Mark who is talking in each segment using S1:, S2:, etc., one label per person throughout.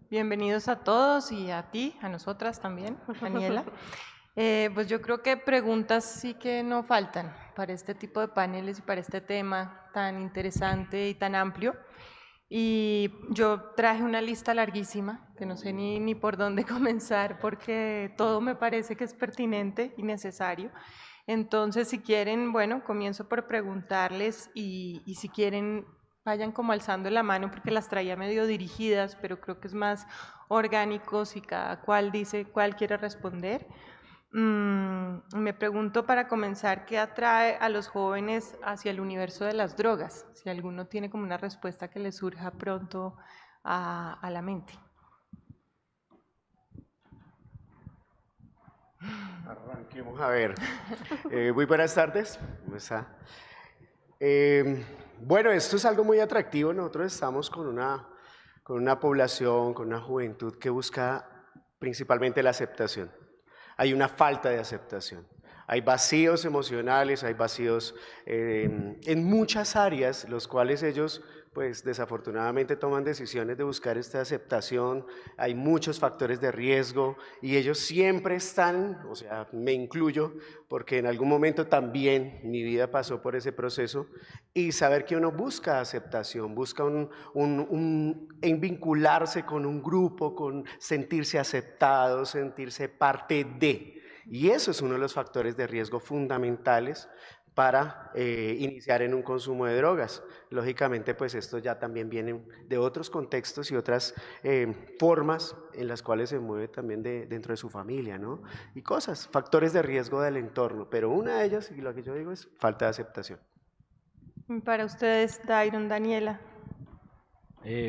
S1: Bienvenidos a todos y a ti, a nosotras también, Daniela. Pues yo creo que preguntas sí que no faltan para este tipo de paneles y para este tema tan interesante y tan amplio. Y yo traje una lista larguísima, que no sé ni por dónde comenzar, porque todo me parece que es pertinente y necesario. Entonces, si quieren, bueno, comienzo por preguntarles y si quieren, vayan como alzando la mano porque las traía medio dirigidas, pero creo que es más orgánico si cada cual dice cuál quiere responder. Me pregunto para comenzar, ¿qué atrae a los jóvenes hacia el universo de las drogas? Si alguno tiene como una respuesta que le surja pronto a la mente.
S2: Arranquemos a ver. Muy buenas tardes. ¿Cómo está? Eh, bueno, esto es algo muy atractivo. Nosotros estamos con una población, con una juventud que busca principalmente la aceptación. Hay una falta de aceptación. Hay vacíos emocionales, hay vacíos en muchas áreas, los cuales ellos, pues desafortunadamente toman decisiones de buscar esta aceptación. Hay muchos factores de riesgo y ellos siempre están, o sea, me incluyo, porque en algún momento también mi vida pasó por ese proceso, y saber que uno busca aceptación, busca en vincularse con un grupo, con sentirse aceptado, sentirse parte de. Y eso es uno de los factores de riesgo fundamentales para iniciar en un consumo de drogas. Lógicamente, pues esto ya también viene de otros contextos y otras formas en las cuales se mueve también dentro de su familia, ¿no? Y cosas, factores de riesgo del entorno, pero una de ellas, y lo que yo digo, es falta de aceptación.
S1: Para ustedes, Dairon, Daniela.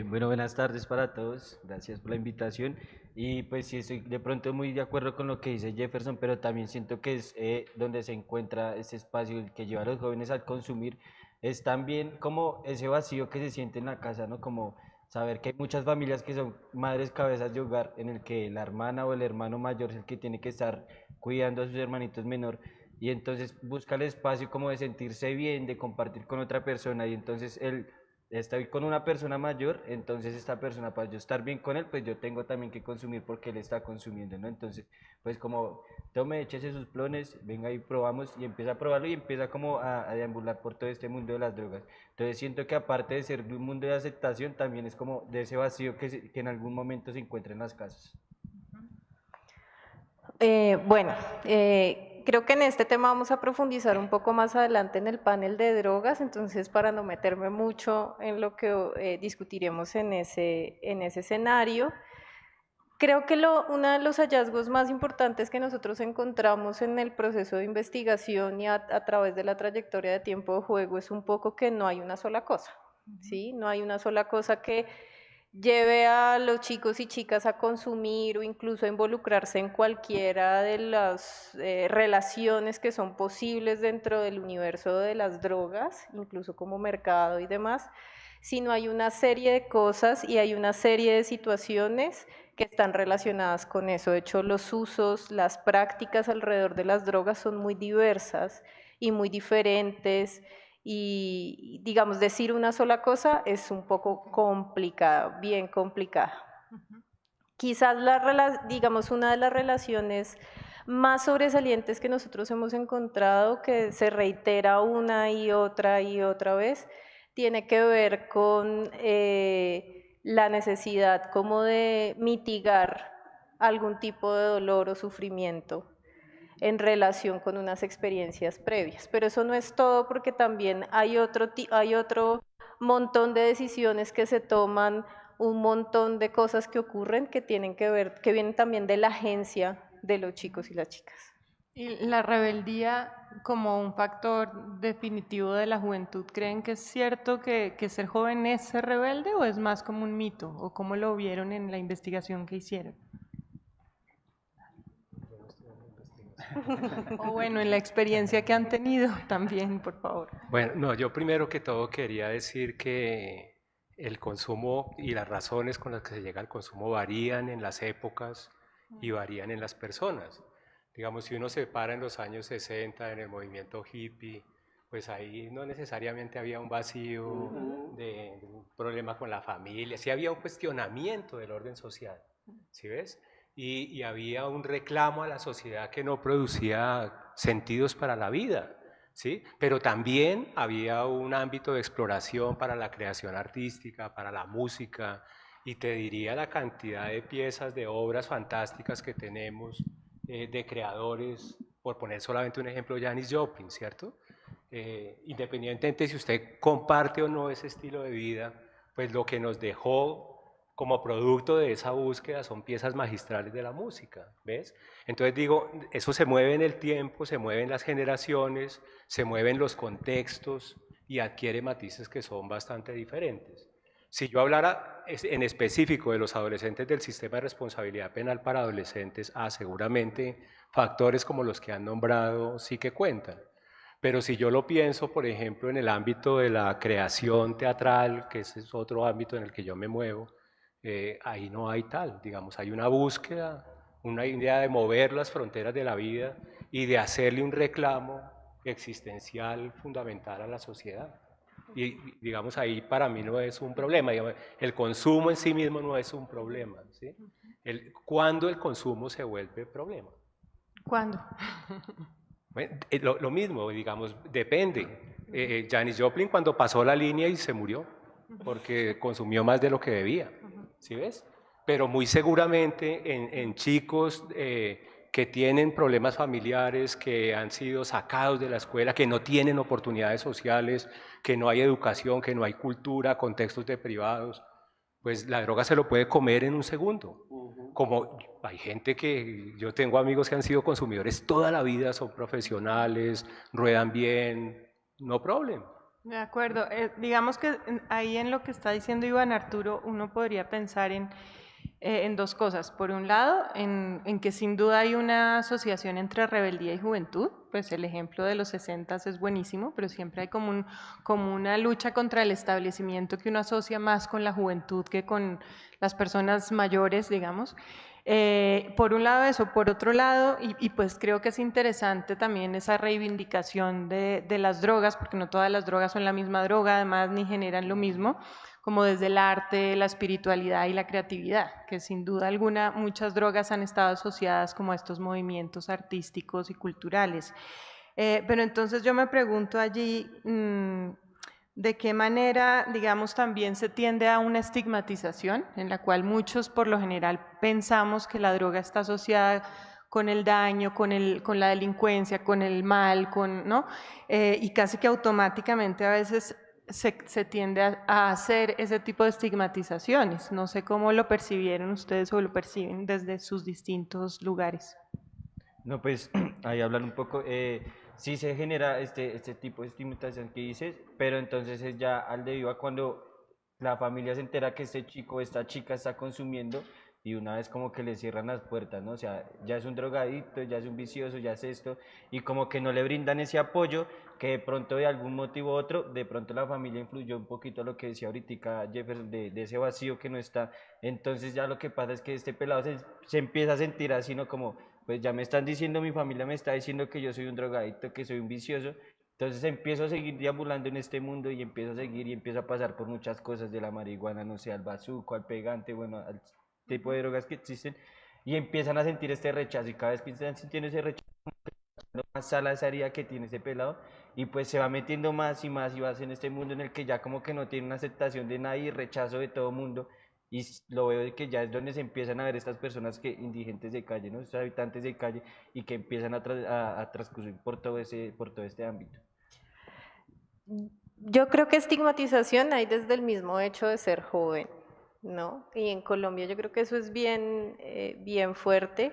S3: Bueno, buenas tardes para todos, gracias por la invitación. Y pues sí, estoy de pronto muy de acuerdo con lo que dice Jefferson, pero también siento que es donde se encuentra ese espacio el que lleva a los jóvenes al consumir, es también como ese vacío que se siente en la casa, ¿no? Como saber que hay muchas familias que son madres cabezas de hogar, en el que la hermana o el hermano mayor es el que tiene que estar cuidando a sus hermanitos menor, y entonces busca el espacio como de sentirse bien, de compartir con otra persona, y entonces él estoy con una persona mayor, entonces esta persona, para yo estar bien con él, pues yo tengo también que consumir porque él está consumiendo, ¿no? Entonces, pues como tome, échese sus plones, venga y probamos, y empieza a probarlo y empieza como a deambular por todo este mundo de las drogas. Entonces siento que aparte de ser un mundo de aceptación, también es como de ese vacío que en algún momento se encuentra en las casas.
S4: Bueno, creo que en este tema vamos a profundizar un poco más adelante en el panel de drogas, entonces para no meterme mucho en lo que discutiremos en ese escenario, creo que uno de los hallazgos más importantes que nosotros encontramos en el proceso de investigación y a través de la trayectoria de tiempo de juego es un poco que no hay una sola cosa, ¿sí? No hay una sola cosa que lleve a los chicos y chicas a consumir o incluso a involucrarse en cualquiera de las relaciones que son posibles dentro del universo de las drogas, incluso como mercado y demás, sino hay una serie de cosas y hay una serie de situaciones que están relacionadas con eso. De hecho, los usos, las prácticas alrededor de las drogas son muy diversas y muy diferentes, y digamos, decir una sola cosa es un poco complicado, bien complicado. Quizás digamos, una de las relaciones más sobresalientes que nosotros hemos encontrado, que se reitera una y otra vez, tiene que ver con la necesidad como de mitigar algún tipo de dolor o sufrimiento en relación con unas experiencias previas. Pero eso no es todo, porque también hay otro montón de decisiones que se toman, un montón de cosas que ocurren que tienen que ver, que vienen también de la agencia de los chicos y las chicas.
S1: ¿Y la rebeldía como un factor definitivo de la juventud? ¿Creen que es cierto que ser joven es ser rebelde o es más como un mito? ¿O cómo lo vieron en la investigación que hicieron? O bueno, en la experiencia que han tenido también, por favor.
S5: Bueno, no, yo primero que todo quería decir que el consumo y las razones con las que se llega al consumo varían en las épocas y varían en las personas. Digamos, si uno se para en los años 60 en el movimiento hippie, pues ahí no necesariamente había un vacío de un problema con la familia, sí había un cuestionamiento del orden social, ¿sí ves? Y había un reclamo a la sociedad que no producía sentidos para la vida, ¿sí? Pero también había un ámbito de exploración para la creación artística, para la música, y te diría la cantidad de piezas, de obras fantásticas que tenemos, de creadores, por poner solamente un ejemplo, Janis Joplin, ¿cierto? Independientemente si usted comparte o no ese estilo de vida, pues lo que nos dejó como producto de esa búsqueda son piezas magistrales de la música, ¿ves? Entonces digo, eso se mueve en el tiempo, se mueven las generaciones, se mueven los contextos y adquiere matices que son bastante diferentes. Si yo hablara en específico de los adolescentes del sistema de responsabilidad penal para adolescentes, seguramente factores como los que han nombrado sí que cuentan. Pero si yo lo pienso, por ejemplo, en el ámbito de la creación teatral, que ese es otro ámbito en el que yo me muevo, ahí no hay tal, digamos, hay una búsqueda, una idea de mover las fronteras de la vida y de hacerle un reclamo existencial fundamental a la sociedad. Y digamos, ahí para mí no es un problema, digamos, el consumo en sí mismo no es un problema, ¿sí? ¿Cuándo el consumo se vuelve problema?
S1: ¿Cuándo?
S5: Bueno, lo mismo, digamos, depende. Janis Joplin cuando pasó la línea y se murió, porque consumió más de lo que debía, ¿sí ves? Pero muy seguramente en chicos que tienen problemas familiares, que han sido sacados de la escuela, que no tienen oportunidades sociales, que no hay educación, que no hay cultura, contextos deprivados, pues la droga se lo puede comer en un segundo. Como hay gente que, yo tengo amigos que han sido consumidores toda la vida, son profesionales, ruedan bien, no problem.
S1: De acuerdo. Digamos que ahí en lo que está diciendo Iván Arturo, uno podría pensar en dos cosas. Por un lado, en que sin duda hay una asociación entre rebeldía y juventud, pues el ejemplo de los 60 es buenísimo, pero siempre hay como una lucha contra el establecimiento que uno asocia más con la juventud que con las personas mayores, digamos. Por un lado eso, por otro lado, y pues creo que es interesante también esa reivindicación de las drogas, porque no todas las drogas son la misma droga, además ni generan lo mismo, como desde el arte, la espiritualidad y la creatividad, que sin duda alguna muchas drogas han estado asociadas como a estos movimientos artísticos y culturales. Pero entonces yo me pregunto allí, ¿de qué manera, digamos, también se tiende a una estigmatización en la cual muchos por lo general pensamos que la droga está asociada con el daño, con la delincuencia, con el mal, ¿no? Y casi que automáticamente a veces se tiende a hacer ese tipo de estigmatizaciones. No sé cómo lo percibieron ustedes o lo perciben desde sus distintos lugares.
S3: No, pues ahí hablar un poco, sí se genera este tipo de estimulación que dices, pero entonces es ya al debido a cuando la familia se entera que este chico o esta chica está consumiendo y una vez como que le cierran las puertas, ¿no? O sea, ya es un drogadicto, ya es un vicioso, ya es esto, y como que no le brindan ese apoyo que de pronto de algún motivo u otro, de pronto la familia influyó un poquito a lo que decía ahorita Jefferson, de ese vacío que no está, entonces ya lo que pasa es que este pelado se empieza a sentir así, ¿no? Como pues ya me están diciendo, mi familia me está diciendo que yo soy un drogadicto, que soy un vicioso, entonces empiezo a seguir deambulando en este mundo y empiezo a seguir y empiezo a pasar por muchas cosas de la marihuana, no sé, al bazuco, al pegante, bueno, al tipo de drogas que existen, y empiezan a sentir este rechazo y cada vez que están sintiendo ese rechazo, más sala esa herida que tiene ese pelado y pues se va metiendo más y más y vas en este mundo en el que ya como que no tiene una aceptación de nadie y rechazo de todo mundo y lo veo de que ya es donde se empiezan a ver estas personas que indigentes de calle, ¿no? Estos habitantes de calle y que empiezan a transcurrir por todo este ámbito.
S4: Yo creo que estigmatización hay desde el mismo hecho de ser joven, ¿no? Y en Colombia yo creo que eso es bien fuerte.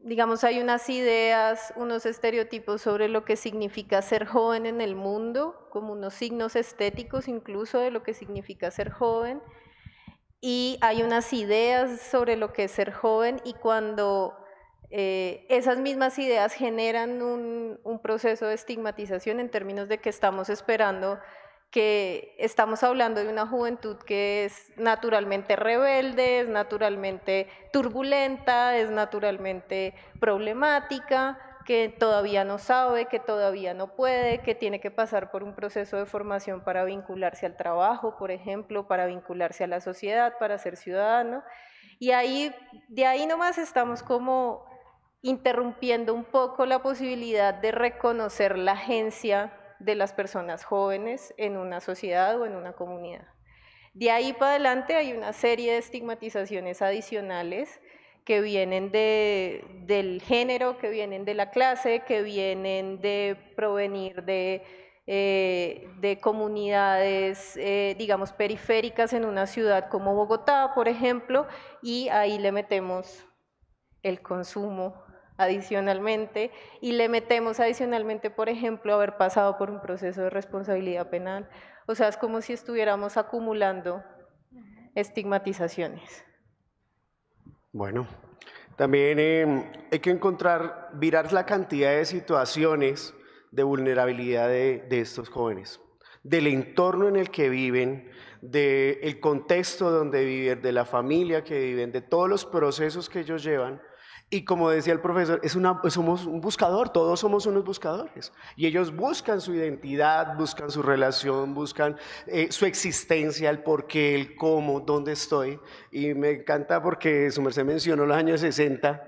S4: Digamos, hay unas ideas, unos estereotipos sobre lo que significa ser joven en el mundo, como unos signos estéticos incluso de lo que significa ser joven, y hay unas ideas sobre lo que es ser joven y cuando esas mismas ideas generan un proceso de estigmatización en términos de que estamos esperando que estamos hablando de una juventud que es naturalmente rebelde, es naturalmente turbulenta, es naturalmente problemática, que todavía no sabe, que todavía no puede, que tiene que pasar por un proceso de formación para vincularse al trabajo, por ejemplo, para vincularse a la sociedad, para ser ciudadano. Y ahí, de ahí nomás estamos como interrumpiendo un poco la posibilidad de reconocer la agencia de las personas jóvenes en una sociedad o en una comunidad. De ahí para adelante hay una serie de estigmatizaciones adicionales que vienen del género, que vienen de la clase, que vienen de provenir de comunidades, digamos, periféricas en una ciudad como Bogotá, por ejemplo, y ahí le metemos el consumo adicionalmente, y le metemos adicionalmente, por ejemplo, haber pasado por un proceso de responsabilidad penal. O sea, es como si estuviéramos acumulando estigmatizaciones.
S2: Bueno, también hay que virar la cantidad de situaciones de vulnerabilidad de estos jóvenes, del entorno en el que viven, del contexto donde viven, de la familia que viven, de todos los procesos que ellos llevan. Y como decía el profesor, somos un buscador, todos somos unos buscadores. Y ellos buscan su identidad, buscan su relación, buscan su existencia, el por qué, el cómo, dónde estoy. Y me encanta porque su merced mencionó los años 60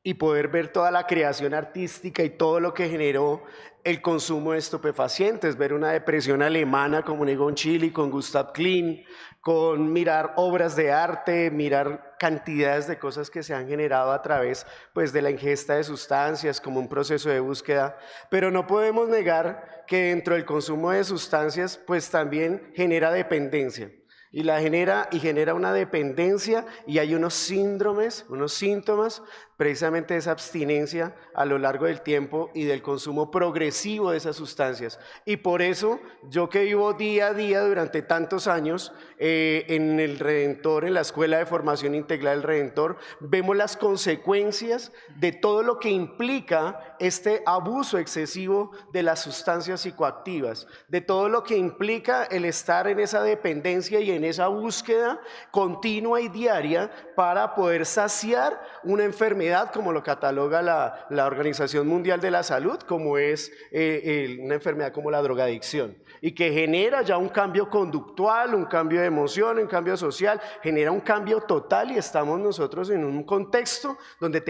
S2: y poder ver toda la creación artística y todo lo que generó el consumo de estupefacientes, ver una depresión alemana como Egon Schiele con Gustav Klimt, con mirar obras de arte, mirar cantidades de cosas que se han generado a través pues, de la ingesta de sustancias como un proceso de búsqueda, pero no podemos negar que dentro del consumo de sustancias pues también genera dependencia. Y genera una dependencia y hay unos síndromes, unos síntomas precisamente de esa abstinencia a lo largo del tiempo y del consumo progresivo de esas sustancias. Y por eso yo que vivo día a día durante tantos años en el Redentor, en la Escuela de Formación Integral del Redentor, vemos las consecuencias de todo lo que implica este abuso excesivo de las sustancias psicoactivas, de todo lo que implica el estar en esa dependencia y en esa búsqueda continua y diaria para poder saciar una enfermedad como lo cataloga la Organización Mundial de la Salud, como es una enfermedad como la drogadicción, y que genera ya un cambio conductual, un cambio de emoción, un cambio social, genera un cambio total y estamos nosotros en un contexto donde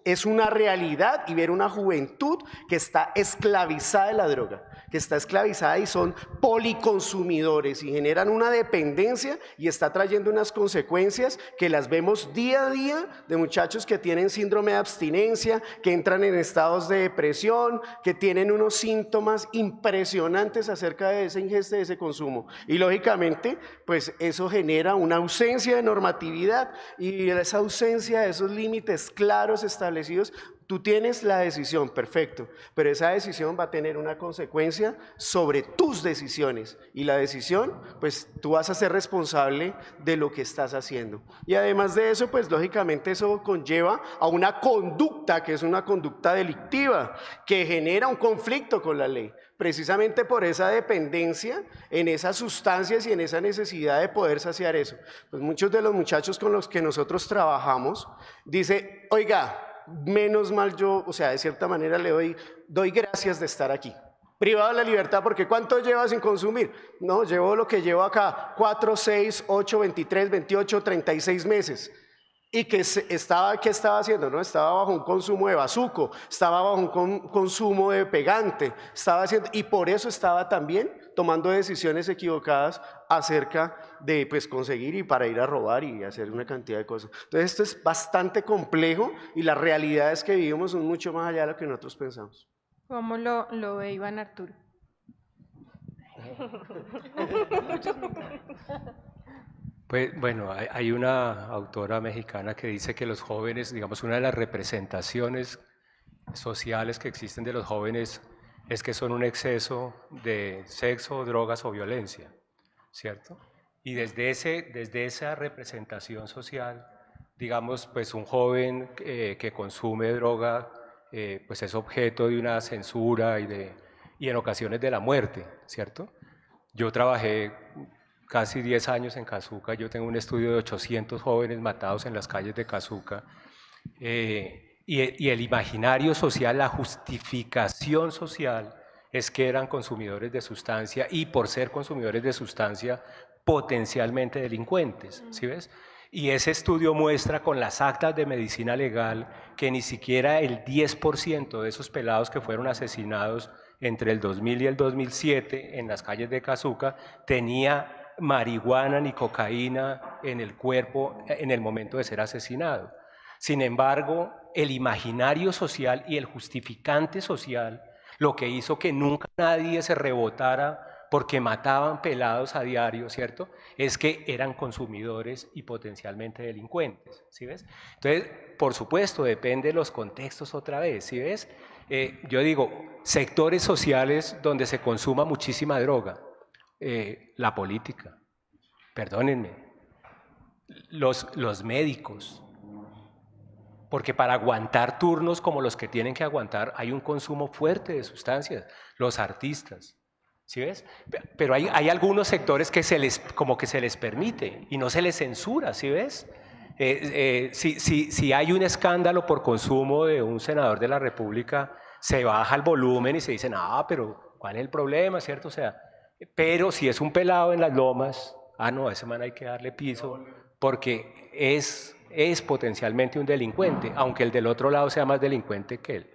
S2: es una realidad y ver una juventud que está esclavizada de la droga, que está esclavizada y son policonsumidores y generan una dependencia y está trayendo unas consecuencias que las vemos día a día de muchachos que tienen síndrome de abstinencia, que entran en estados de depresión, que tienen unos síntomas impresionantes acerca de esa ingesta, de ese consumo. Y lógicamente, pues eso genera una ausencia de normatividad y esa ausencia de esos límites claros establecidos. Tú tienes la decisión, perfecto, pero esa decisión va a tener una consecuencia sobre tus decisiones y la decisión, pues tú vas a ser responsable de lo que estás haciendo. Y además de eso, pues lógicamente eso conlleva a una conducta que es una conducta delictiva, que genera un conflicto con la ley, precisamente por esa dependencia en esas sustancias y en esa necesidad de poder saciar eso. Pues muchos de los muchachos con los que nosotros trabajamos dicen, oiga, menos mal yo, o sea, de cierta manera le doy gracias de estar aquí. Privado de la libertad, porque ¿cuánto lleva sin consumir? No, llevo lo que llevo acá, 4, 6, 8, 23, 28, 36 meses. Y ¿qué estaba haciendo? ¿No? Estaba bajo un consumo de bazuco, estaba bajo un consumo de pegante, y por eso estaba también tomando decisiones equivocadas acerca de pues, conseguir y para ir a robar y hacer una cantidad de cosas. Entonces esto es bastante complejo y las realidades que vivimos son mucho más allá de lo que nosotros pensamos.
S1: ¿Cómo lo ve Iván Arturo?
S5: Pues bueno, hay una autora mexicana que dice que los jóvenes, digamos, una de las representaciones sociales que existen de los jóvenes es que son un exceso de sexo, drogas o violencia, ¿cierto? Y desde esa representación social, digamos, pues un joven que consume droga, pues es objeto de una censura y en ocasiones de la muerte, ¿cierto? Yo trabajé casi 10 años en Cazuca, yo tengo un estudio de 800 jóvenes matados en las calles de Cazuca, y el imaginario social, la justificación social, es que eran consumidores de sustancia y por ser consumidores de sustancia potencialmente delincuentes, ¿sí ves? Y ese estudio muestra con las actas de medicina legal que ni siquiera el 10% de esos pelados que fueron asesinados entre el 2000 y el 2007 en las calles de Cazuca tenía marihuana ni cocaína en el cuerpo en el momento de ser asesinado. Sin embargo, el imaginario social y el justificante social, lo que hizo que nunca nadie se rebotara porque mataban pelados a diario, ¿cierto? Es que eran consumidores y potencialmente delincuentes, ¿sí ves? Entonces, por supuesto, depende de los contextos otra vez, ¿sí ves? Yo digo, sectores sociales donde se consuma muchísima droga, la política, perdónenme, los médicos, porque para aguantar turnos como los que tienen que aguantar hay un consumo fuerte de sustancias, los artistas, ¿sí ves? Pero hay algunos sectores que como que se les permite y no se les censura, ¿sí ves? Si hay un escándalo por consumo de un senador de la República, se baja el volumen y se dice, pero ¿cuál es el problema, cierto? O sea, pero si es un pelado en las lomas, no, a ese man hay que darle piso porque es potencialmente un delincuente, aunque el del otro lado sea más delincuente que él.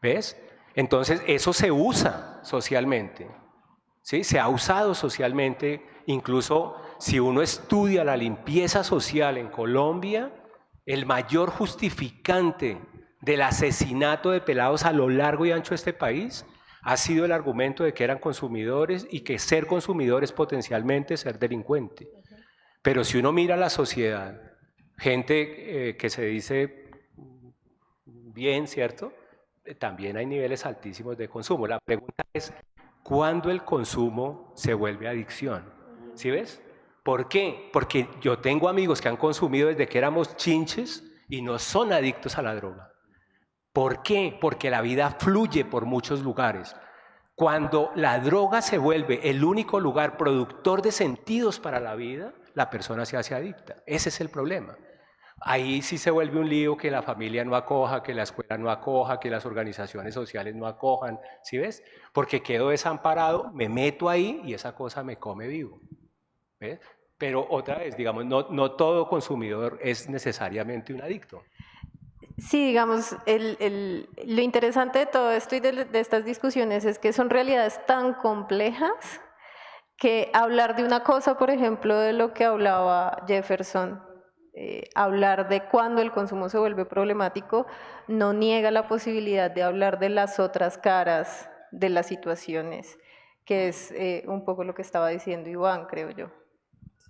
S5: ¿Ves? Entonces, eso se usa socialmente, ¿sí? Se ha usado socialmente, incluso si uno estudia la limpieza social en Colombia, el mayor justificante del asesinato de pelados a lo largo y ancho de este país ha sido el argumento de que eran consumidores y que ser consumidor es potencialmente ser delincuente. Pero si uno mira la sociedad, gente que se dice bien, ¿cierto? También hay niveles altísimos de consumo. La pregunta es, ¿cuándo el consumo se vuelve adicción? ¿Sí ves? ¿Por qué? Porque yo tengo amigos que han consumido desde que éramos chinches y no son adictos a la droga. ¿Por qué? Porque la vida fluye por muchos lugares. Cuando la droga se vuelve el único lugar productor de sentidos para la vida, la persona se hace adicta. Ese es el problema. Ahí sí se vuelve un lío que la familia no acoja, que la escuela no acoja, que las organizaciones sociales no acojan, ¿sí ves? Porque quedo desamparado, me meto ahí y esa cosa me come vivo, ¿ves? Pero otra vez, digamos, no todo consumidor es necesariamente un adicto.
S4: Sí, digamos, lo interesante de todo esto y de estas discusiones es que son realidades tan complejas que hablar de una cosa, por ejemplo, de lo que hablaba Jefferson, hablar de cuándo el consumo se vuelve problemático, no niega la posibilidad de hablar de las otras caras de las situaciones, que es un poco lo que estaba diciendo Iván, creo yo.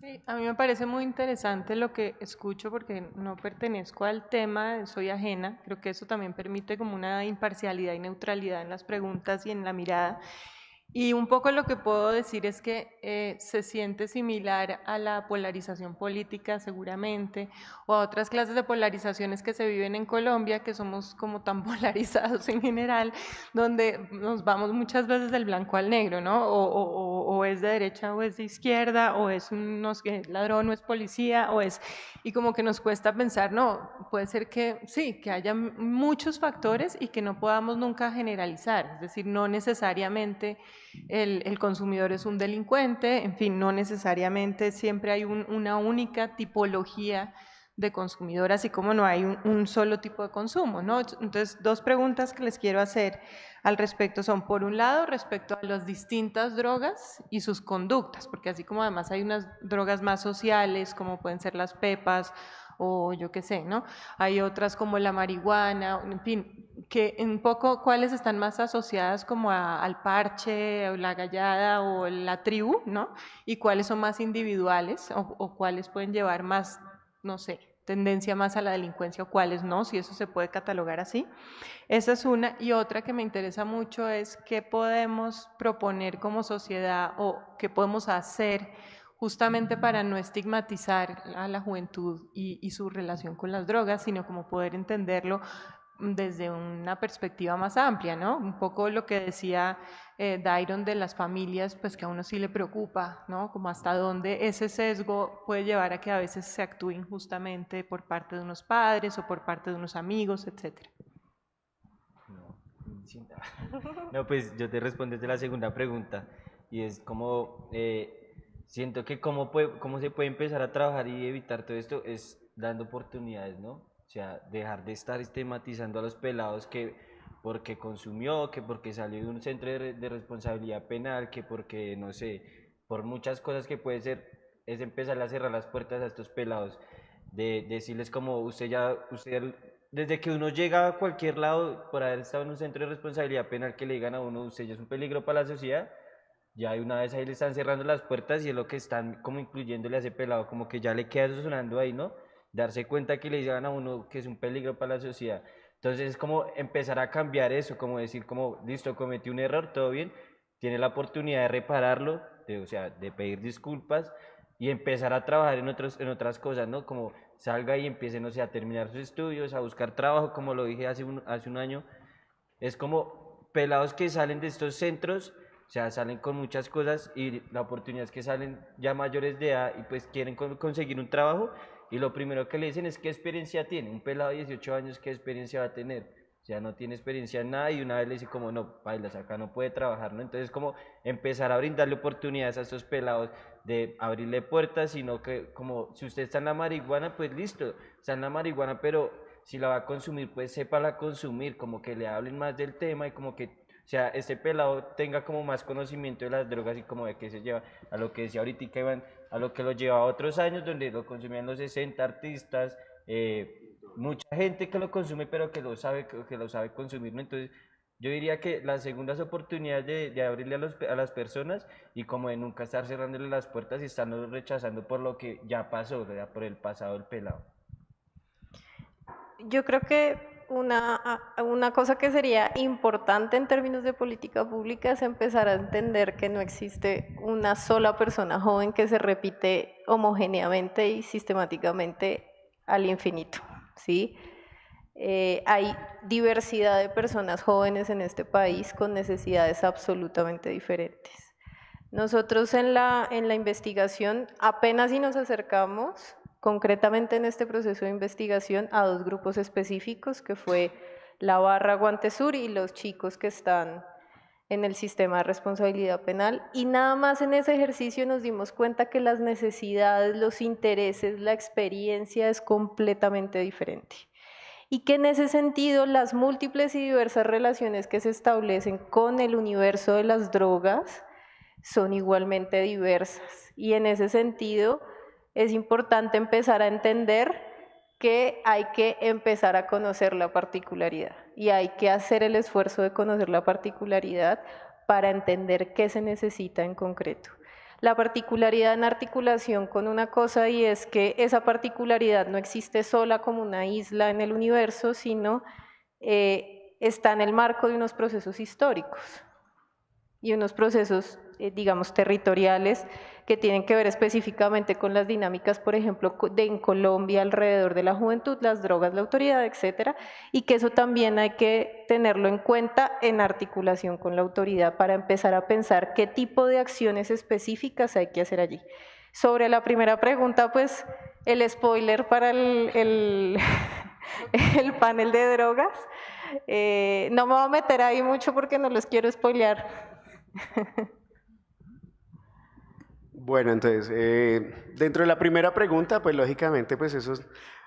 S1: Sí, a mí me parece muy interesante lo que escucho porque no pertenezco al tema, soy ajena. Creo que eso también permite como una imparcialidad y neutralidad en las preguntas y en la mirada. Y un poco lo que puedo decir es que se siente similar a la polarización política seguramente, o a otras clases de polarizaciones que se viven en Colombia, que somos como tan polarizados en general, donde nos vamos muchas veces del blanco al negro, ¿no? O es de derecha o es de izquierda, o es un ladrón o es policía, o es... Y como que nos cuesta pensar, no, puede ser que sí, que haya muchos factores y que no podamos nunca generalizar, es decir, no necesariamente el consumidor es un delincuente, en fin, no necesariamente siempre hay una única tipología de consumidor, así como no hay un solo tipo de consumo, ¿no? Entonces, dos preguntas que les quiero hacer al respecto son, por un lado, respecto a las distintas drogas y sus conductas, porque así como además hay unas drogas más sociales, como pueden ser las pepas o yo qué sé, ¿no? Hay otras como la marihuana, en fin, que un poco cuáles están más asociadas como al parche, o la gallada o la tribu, ¿no? Y cuáles son más individuales o cuáles pueden llevar más, no sé, tendencia más a la delincuencia o cuáles no, si eso se puede catalogar así. Esa es una. Y otra que me interesa mucho es qué podemos proponer como sociedad o qué podemos hacer justamente para no estigmatizar a la juventud y su relación con las drogas, sino como poder entenderlo desde una perspectiva más amplia, ¿no? Un poco lo que decía Dairon de las familias, pues que a uno sí le preocupa, ¿no? Como hasta dónde ese sesgo puede llevar a que a veces se actúe injustamente por parte de unos padres o por parte de unos amigos, etcétera.
S3: No, pues yo te respondo desde la segunda pregunta y es como, siento que cómo se puede empezar a trabajar y evitar todo esto es dando oportunidades, ¿no? O sea, dejar de estar estigmatizando a los pelados que porque consumió, que porque salió de un centro de responsabilidad penal, que porque, no sé, por muchas cosas que puede ser, es empezar a cerrar las puertas a estos pelados, de decirles como usted desde que uno llega a cualquier lado por haber estado en un centro de responsabilidad penal que le digan a uno, usted ya es un peligro para la sociedad, ya de una vez ahí le están cerrando las puertas y es lo que están como incluyéndole a ese pelado, como que ya le queda eso sonando ahí, ¿no? Darse cuenta que le digan a uno que es un peligro para la sociedad. Entonces es como empezar a cambiar eso, como decir, como, listo, cometí un error, todo bien, tiene la oportunidad de repararlo, o sea, de pedir disculpas y empezar a trabajar en otras cosas, ¿no? Como salga y empiece, no sé, a terminar sus estudios, a buscar trabajo, como lo dije hace un año. Es como pelados que salen de estos centros, o sea, salen con muchas cosas y la oportunidad es que salen ya mayores de edad y pues quieren conseguir un trabajo y lo primero que le dicen es qué experiencia tiene. Un pelado de 18 años, ¿qué experiencia va a tener? O sea, no tiene experiencia en nada y una vez le dice como, no, bailas, acá no puede trabajar, ¿no? Entonces como empezar a brindarle oportunidades a estos pelados de abrirle puertas, sino que como si usted está en la marihuana, pues listo, está en la marihuana, pero si la va a consumir, pues sépala consumir, como que le hablen más del tema y como que, o sea, este pelado tenga como más conocimiento de las drogas y como de qué se lleva, a lo que decía ahorita Iván, a lo que lo lleva a otros años donde lo consumían los 60 artistas, mucha gente que lo consume pero que lo sabe consumir, ¿no? Entonces yo diría que las segundas oportunidades de abrirle a las personas y como de nunca estar cerrándole las puertas y estarnos rechazando por lo que ya pasó, ¿verdad? Por el pasado del pelado.
S4: Yo creo que una cosa que sería importante en términos de política pública es empezar a entender que no existe una sola persona joven que se repite homogéneamente y sistemáticamente al infinito, ¿sí? Hay diversidad de personas jóvenes en este país con necesidades absolutamente diferentes. Nosotros en la investigación apenas si nos acercamos concretamente en este proceso de investigación a dos grupos específicos, que fue la barra Guante Sur y los chicos que están en el sistema de responsabilidad penal, y nada más en ese ejercicio nos dimos cuenta que las necesidades, los intereses, la experiencia es completamente diferente. Y que en ese sentido las múltiples y diversas relaciones que se establecen con el universo de las drogas son igualmente diversas. Y en ese sentido es importante empezar a entender que hay que empezar a conocer la particularidad y hay que hacer el esfuerzo de conocer la particularidad para entender qué se necesita en concreto. La particularidad en articulación con una cosa, y es que esa particularidad no existe sola como una isla en el universo, sino está en el marco de unos procesos históricos y unos procesos, digamos, territoriales que tienen que ver específicamente con las dinámicas, por ejemplo, en Colombia alrededor de la juventud, las drogas, la autoridad, etcétera, y que eso también hay que tenerlo en cuenta en articulación con la autoridad para empezar a pensar qué tipo de acciones específicas hay que hacer allí. Sobre la primera pregunta, pues el spoiler para el panel de drogas, no me voy a meter ahí mucho porque no los quiero spoilear.
S2: Bueno, entonces, dentro de la primera pregunta, pues lógicamente, pues esos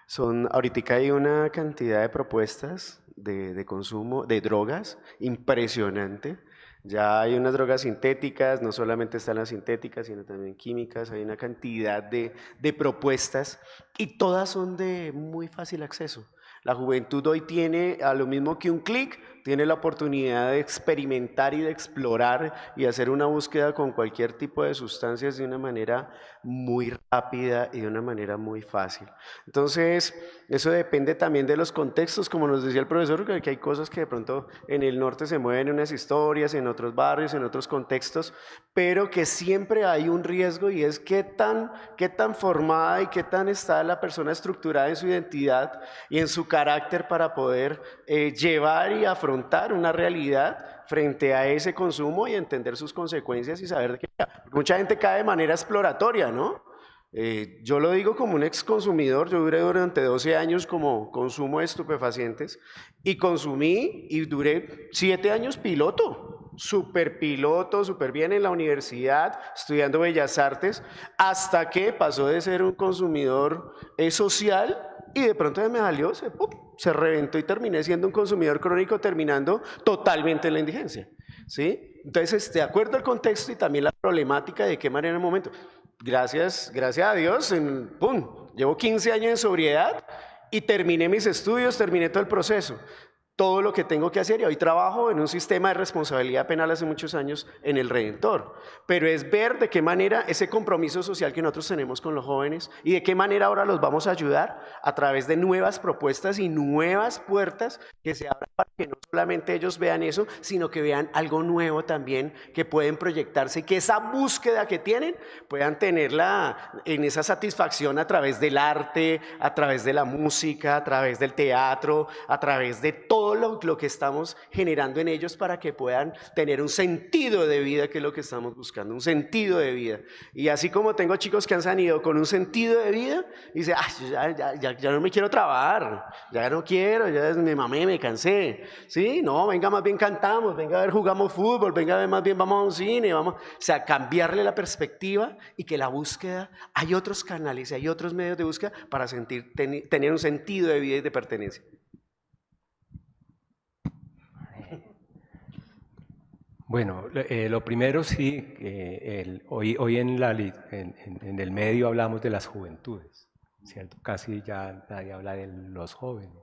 S2: son, ahorita hay una cantidad de propuestas de consumo de drogas impresionante. Ya hay unas drogas sintéticas, no solamente están las sintéticas, sino también químicas, hay una cantidad de propuestas y todas son de muy fácil acceso. La juventud hoy tiene a lo mismo que un clic tiene la oportunidad de experimentar y de explorar y hacer una búsqueda con cualquier tipo de sustancias de una manera muy rápida y de una manera muy fácil. Entonces, eso depende también de los contextos, como nos decía el profesor, que hay cosas que de pronto en el norte se mueven en unas historias, en otros barrios, en otros contextos, pero que siempre hay un riesgo y es qué tan formada y qué tan está la persona estructurada en su identidad y en su carácter para poder llevar y afrontar una realidad frente a ese consumo y entender sus consecuencias y saber de qué. Mucha gente cae de manera exploratoria, ¿no? Yo lo digo como un ex consumidor, yo duré durante 12 años como consumo de estupefacientes y consumí y duré 7 años piloto, súper bien en la universidad, estudiando Bellas Artes, hasta que pasó de ser un consumidor social y de pronto me salió, se reventó y terminé siendo un consumidor crónico, terminando totalmente en la indigencia, ¿sí? Entonces, de acuerdo al contexto y también la problemática de qué manera en el momento. Gracias a Dios, llevo 15 años en sobriedad y terminé mis estudios, terminé todo el proceso. Todo lo que tengo que hacer y hoy trabajo en un sistema de responsabilidad penal hace muchos años en el Redentor, pero es ver de qué manera ese compromiso social que nosotros tenemos con los jóvenes y de qué manera ahora los vamos a ayudar a través de nuevas propuestas y nuevas puertas que se abran para que no solamente ellos vean eso, sino que vean algo nuevo también, que pueden proyectarse y que esa búsqueda que tienen puedan tenerla en esa satisfacción a través del arte, a través de la música, a través del teatro, a través de todo lo que estamos generando en ellos para que puedan tener un sentido de vida, que es lo que estamos buscando, un sentido de vida. Y así como tengo chicos que han salido con un sentido de vida y dicen, ya no me quiero trabajar, ya no quiero, ya me mamé, me cansé, ¿sí? No, venga, más bien cantamos, venga a ver, jugamos fútbol, venga a ver, más bien vamos a un cine, o sea, cambiarle la perspectiva y que la búsqueda, hay otros canales, hay otros medios de búsqueda para tener un sentido de vida y de pertenencia.
S5: Bueno, lo primero sí, hoy en el medio hablamos de las juventudes, ¿cierto? Casi ya nadie habla de los jóvenes,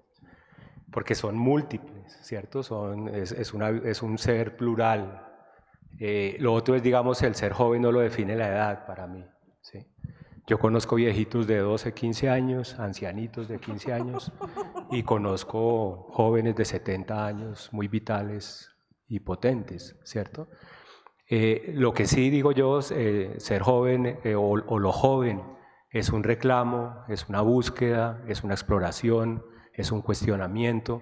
S5: porque son múltiples, ¿cierto? Es un ser plural. Lo otro es, digamos, el ser joven no lo define la edad para mí, ¿sí? Yo conozco viejitos de 12, 15 años, ancianitos de 15 años, y conozco jóvenes de 70 años muy vitales y potentes, ¿cierto? Lo que sí digo yo, ser joven o lo joven es un reclamo, es una búsqueda, es una exploración, es un cuestionamiento,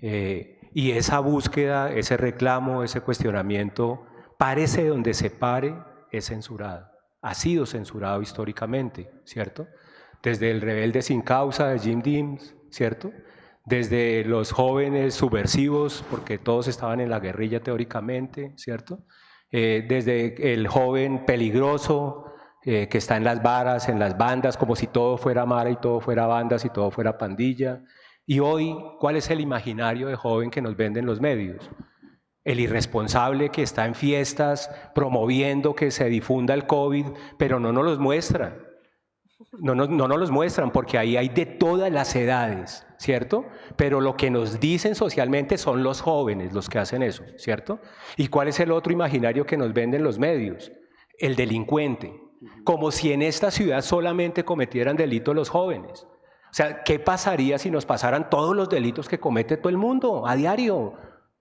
S5: y esa búsqueda, ese reclamo, ese cuestionamiento, párese donde se pare, es censurado, ha sido censurado históricamente, ¿cierto? Desde el rebelde sin causa de Jim Dean, ¿cierto? Desde los jóvenes subversivos, porque todos estaban en la guerrilla teóricamente, ¿cierto? Desde el joven peligroso que está en las varas, en las bandas, como si todo fuera mara y todo fuera bandas y todo fuera pandilla. Y hoy, ¿cuál es el imaginario de joven que nos venden los medios? El irresponsable que está en fiestas promoviendo que se difunda el COVID, pero no nos los muestran. No nos los muestran porque ahí hay de todas las edades, ¿cierto? Pero lo que nos dicen socialmente son los jóvenes los que hacen eso, ¿cierto? ¿Y cuál es el otro imaginario que nos venden los medios? El delincuente, como si en esta ciudad solamente cometieran delitos los jóvenes. O sea, ¿qué pasaría si nos pasaran todos los delitos que comete todo el mundo a diario?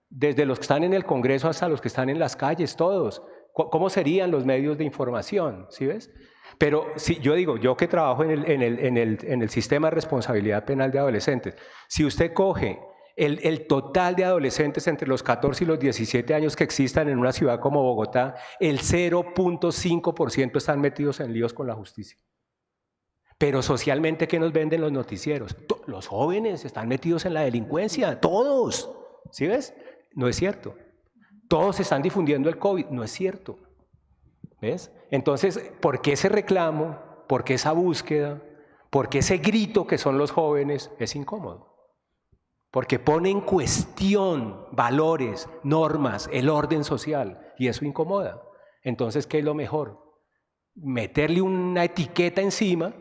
S5: Desde los que están en el Congreso hasta los que están en las calles, todos. ¿Cómo serían los medios de información? ¿Sí ves? Pero si yo digo, yo que trabajo en el sistema de responsabilidad penal de adolescentes, si usted coge el total de adolescentes entre los 14 y los 17 años que existan en una ciudad como Bogotá, el 0.5% están metidos en líos con la justicia. Pero socialmente, ¿qué nos venden los noticieros? Los jóvenes están metidos en la delincuencia, todos. ¿Sí ves? No es cierto. Todos están difundiendo el COVID, no es cierto. ¿Ves? Entonces, ¿por qué ese reclamo? ¿Por qué esa búsqueda? ¿Por qué ese grito que son los jóvenes? Es incómodo. Porque pone en cuestión valores, normas, el orden social, y eso incomoda. Entonces, ¿qué es lo mejor? Meterle una etiqueta encima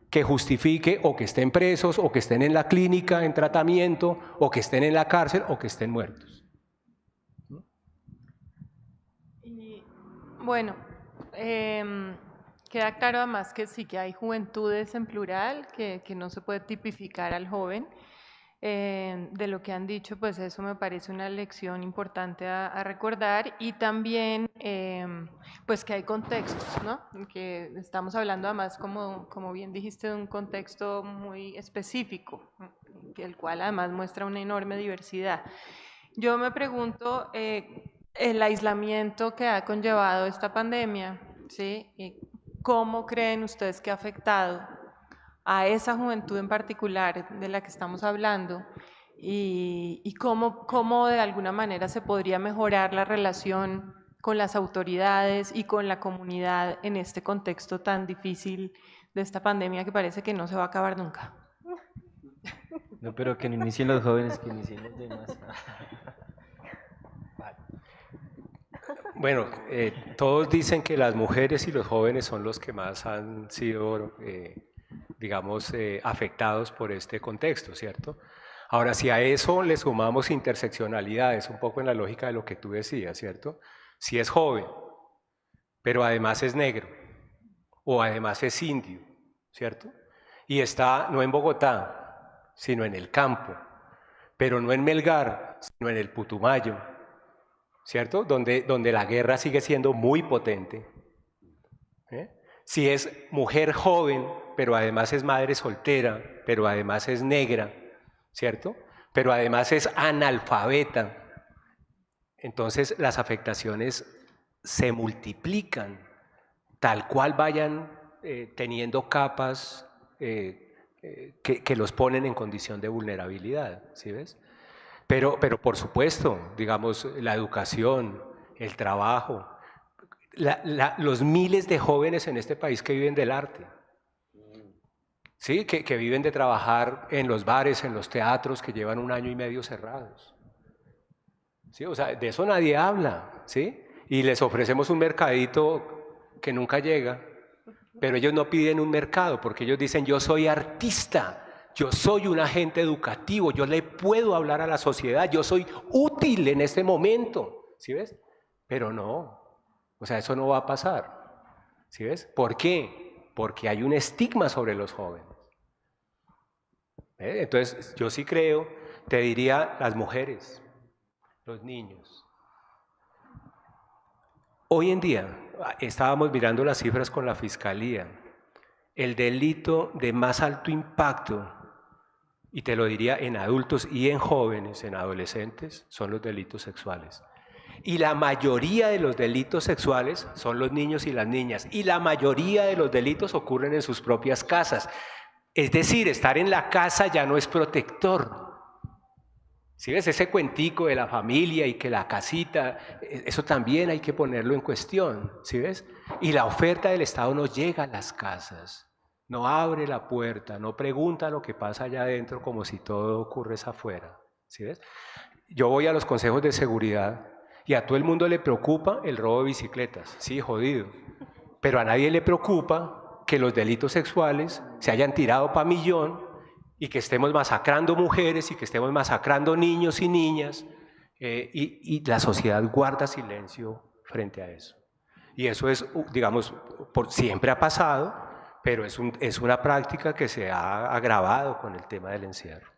S5: que justifique o que estén presos, o que estén en la clínica en tratamiento, o que estén en la cárcel, o que estén muertos.
S1: Y bueno, queda claro además que sí que hay juventudes en plural, que no se puede tipificar al joven. De lo que han dicho, pues eso me parece una lección importante a recordar, y también pues que hay contextos, ¿no? Que estamos hablando además, como bien dijiste, de un contexto muy específico, el cual además muestra una enorme diversidad. Yo me pregunto, el aislamiento que ha conllevado esta pandemia, ¿sí? ¿Cómo creen ustedes que ha afectado a esa juventud en particular de la que estamos hablando, y cómo de alguna manera se podría mejorar la relación con las autoridades y con la comunidad en este contexto tan difícil de esta pandemia que parece que no se va a acabar nunca?
S3: No, pero que no inicien los jóvenes, que inicien los demás.
S5: Bueno, todos dicen que las mujeres y los jóvenes son los que más han sido, digamos, afectados por este contexto, ¿cierto? Ahora, si a eso le sumamos interseccionalidades, un poco en la lógica de lo que tú decías, ¿cierto? Si es joven, pero además es negro, o además es indio, ¿cierto? Y está no en Bogotá, sino en el campo, pero no en Melgar, sino en el Putumayo, ¿cierto? Donde la guerra sigue siendo muy potente. Si es mujer joven, pero además es madre soltera, pero además es negra, ¿cierto? Pero además es analfabeta, entonces las afectaciones se multiplican, tal cual vayan teniendo capas que los ponen en condición de vulnerabilidad, ¿sí ves? Pero por supuesto, digamos, la educación, el trabajo, los miles de jóvenes en este país que viven del arte, ¿sí? Que viven de trabajar en los bares, en los teatros, que llevan 1 año y medio cerrados. ¿Sí? O sea, de eso nadie habla, ¿sí? Y les ofrecemos un mercadito que nunca llega, pero ellos no piden un mercado porque ellos dicen: yo soy artista, yo soy un agente educativo, yo le puedo hablar a la sociedad, yo soy útil en este momento, ¿sí ves? Pero no, o sea, eso no va a pasar, ¿sí ves? ¿Por qué? Porque hay un estigma sobre los jóvenes. Entonces, yo sí creo, te diría, las mujeres, los niños. Hoy en día, estábamos mirando las cifras con la Fiscalía, el delito de más alto impacto, y te lo diría en adultos y en jóvenes, en adolescentes, son los delitos sexuales. Y la mayoría de los delitos sexuales son los niños y las niñas, y la mayoría de los delitos ocurren en sus propias casas. Es decir, estar en la casa ya no es protector. ¿Sí ves? Ese cuentico de la familia y que la casita, eso también hay que ponerlo en cuestión, ¿sí ves? Y la oferta del Estado no llega a las casas, no abre la puerta, no pregunta lo que pasa allá adentro como si todo ocurre afuera, ¿sí ves? Yo voy a los consejos de seguridad y a todo el mundo le preocupa el robo de bicicletas, sí, jodido, pero a nadie le preocupa que los delitos sexuales se hayan tirado pa' millón y que estemos masacrando mujeres y que estemos masacrando niños y niñas, y la sociedad guarda silencio frente a eso. Y eso es, digamos, siempre ha pasado, pero es una práctica que se ha agravado con el tema del encierro.